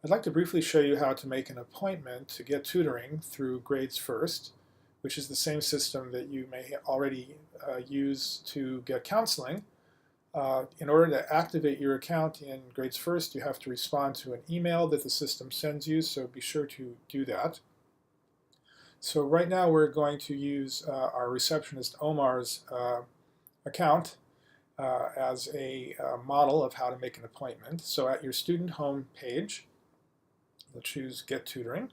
I'd like to briefly show you how to make an appointment to get tutoring through Grades First, which is the same system that you may already use to get counseling. In order to activate your account in Grades First, you have to respond to an email that the system sends you, so be sure to do that. So right now we're going to use our receptionist Omar's account as a model of how to make an appointment. So at your student home page, you'll choose Get Tutoring.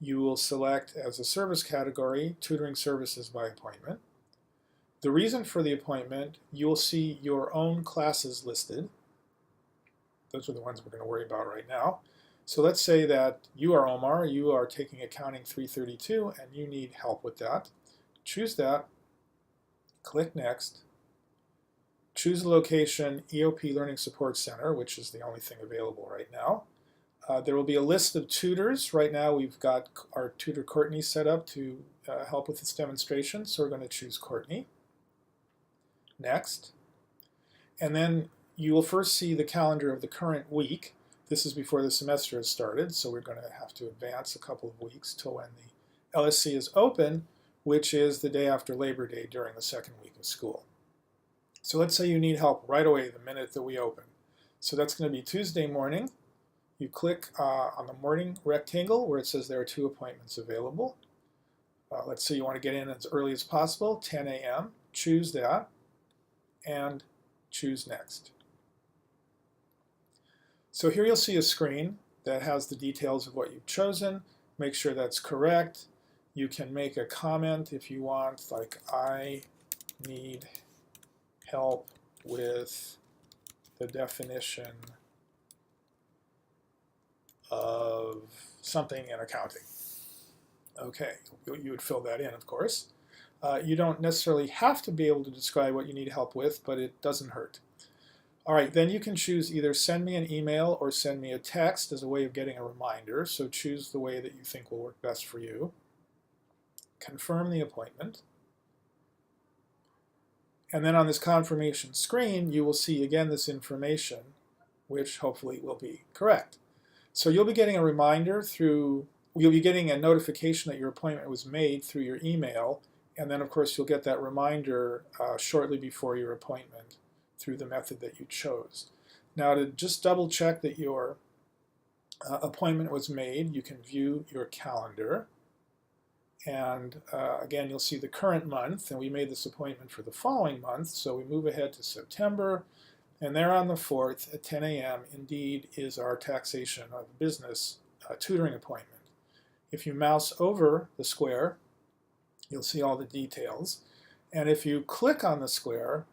You will select as a service category, Tutoring Services by Appointment. The reason for the appointment, you'll see your own classes listed. Those are the ones we're going to worry about right now. So let's say that you are Omar, you are taking Accounting 332, and you need help with that. Choose that, click Next, choose the location EOP Learning Support Center, which is the only thing available right now. There will be a list of tutors. Right now we've got our tutor Courtney set up to help with this demonstration, so we're going to choose Courtney. Next. And then you will first see the calendar of the current week. This is before the semester has started, so we're going to have to advance a couple of weeks till when the LSC is open, which is the day after Labor Day during the second week of school. So let's say you need help right away the minute that we open. So that's going to be Tuesday morning. You click on the morning rectangle where it says there are 2 appointments available. Let's say you want to get in as early as possible, 10 a.m. Choose that and choose Next. So here you'll see a screen that has the details of what you've chosen. Make sure that's correct. You can make a comment if you want, like, I need help with the definition of something in accounting. Okay, you would fill that in, of course. You don't necessarily have to be able to describe what you need help with, but it doesn't hurt. All right, then you can choose either send me an email or send me a text as a way of getting a reminder. So choose the way that you think will work best for you. Confirm the appointment. And then on this confirmation screen, you will see again this information, which hopefully will be correct. So you'll be getting a reminder you'll be getting a notification that your appointment was made through your email, and then of course you'll get that reminder shortly before your appointment through the method that you chose. Now to just double check that your appointment was made, you can view your calendar. And again, you'll see the current month, and we made this appointment for the following month, so we move ahead to September, and there on the 4th at 10 a.m. indeed is our taxation of business tutoring appointment. If you mouse over the square, you'll see all the details, and if you click on the square,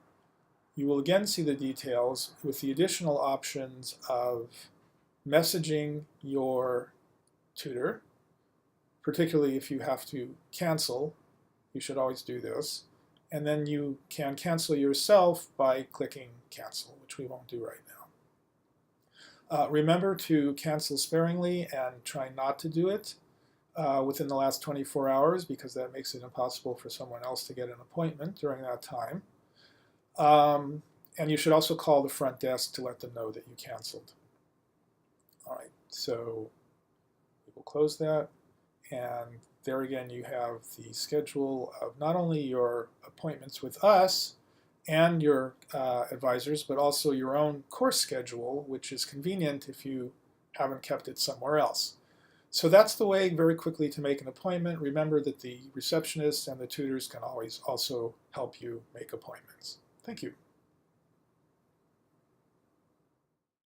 you will again see the details with the additional options of messaging your tutor. Particularly if you have to cancel, you should always do this. And then you can cancel yourself by clicking cancel, which we won't do right now. Remember to cancel sparingly and try not to do it within the last 24 hours because that makes it impossible for someone else to get an appointment during that time. And you should also call the front desk to let them know that you canceled. All right, so we will close that. And there again you have the schedule of not only your appointments with us and your advisors, but also your own course schedule, which is convenient if you haven't kept it somewhere else. So that's the way very quickly to make an appointment. Remember that the receptionists and the tutors can always also help you make appointments. Thank you.